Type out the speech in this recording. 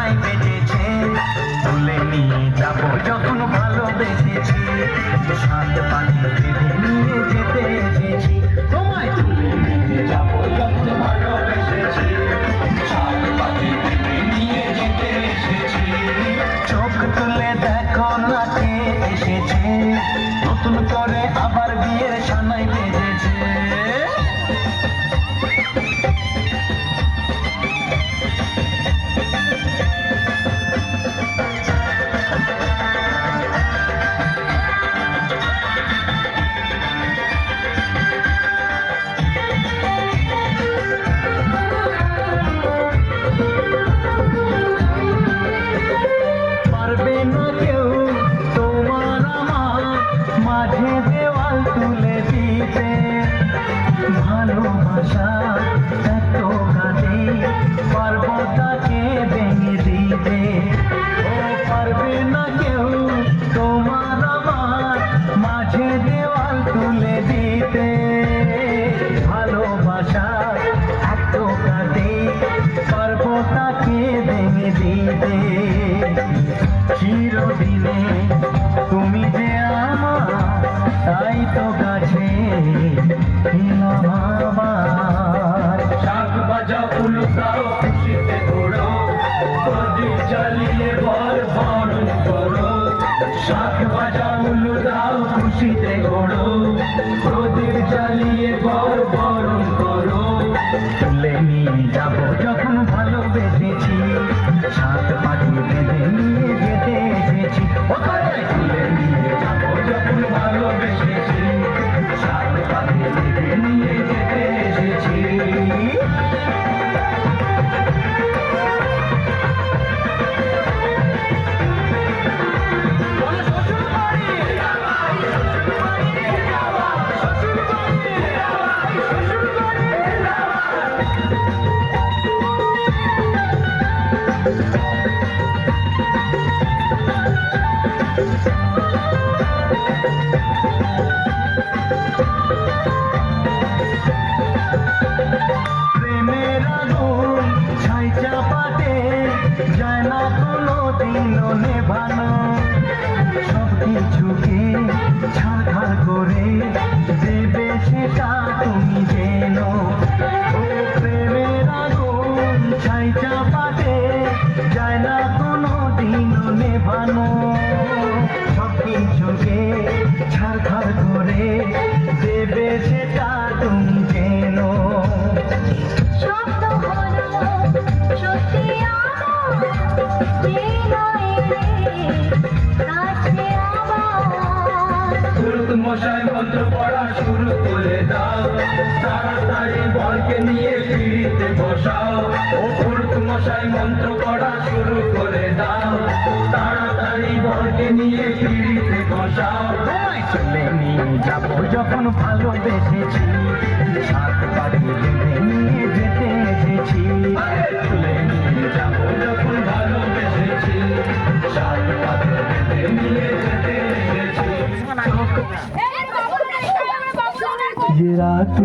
সানাই বেজেছে, তুলে নিয়ে যাব যখন ভালোবেসেছি, সাত পাখি বেঁধে নিয়ে যেতে এসেছি, তোমায় তুলে নিয়ে যাব যখন ভালোবেসেছি, সাত পাখি বেঁধে নিয়ে যেতে এসেছি। চোখ তুলে দেখো না কে এসেছে, নতুন করে আবার বিয়ের সানাই বেজেছে। পারবে না কেউ তোমার আমার মাঝে দেওয়াল তুলে দিতে, ভালোবাসা এত কাটে পারবো তাকে ভেঙে দিতে। ও পারবে না কেউ তোমার আমার মাঝে দেওয়াল তুলে দিতে, ভালোবাসা এত কাটে পারবো তাকে ভেঙে দিতে। চিরদিনে তুমি যে আমার, তাই তো কাছে এলাম আবার। শাক বাজা ফুল দাও খুশিতে ঘোরো, প্রদীপ জ্বালিয়ে বর বরণ করো। শাক বাজা ফুল দাও খুশিতে ঘোরো, প্রদীপ জ্বালিয়ে বর বরণ করো। তুলে নিয়ে যাব যখন ভালোবেসেছি, সাত পাখি বেঁধে নিয়ে যেতে এসেছি। তুলে নিয়ে যাব যখন ভালোবেসেছি, সাত পাখি বেঁধে নিয়ে যেতে এসেছি। প্রেমের আগুন ছাই চাপাতে যায় না কোনো দিনও নেভানো, সব কিছুকে ছাড়খাড় করে দেবে সেটা তুমি যেন। ও প্রেমের আগুন ছাই চাপাতে যায় না কোনো দিনও নেভানো, সব কিছুকে ছাড়খাড় করে দেবে সেটা তুমি যেন। মশাই মন্ত্র পড়া শুরু করে দাও, তাড়াতাড়ি বলকে নিয়ে পিড়িতে বসাও। ও পুরুত মশাই মন্ত্র পড়া শুরু করে দাও, তাড়াতাড়ি বলকে নিয়ে পিড়িতে বসাও। তোমায় তুলে নিয়ে যাব যখন ভালোবেসেছি, সাত পাখি বেঁধে নিয়ে যেতে এসেছি। তুলে নিয়ে যাব যখন ভালোবেসেছি, সাত পাখি বেঁধে নিয়ে যেতে এসেছি। ये रात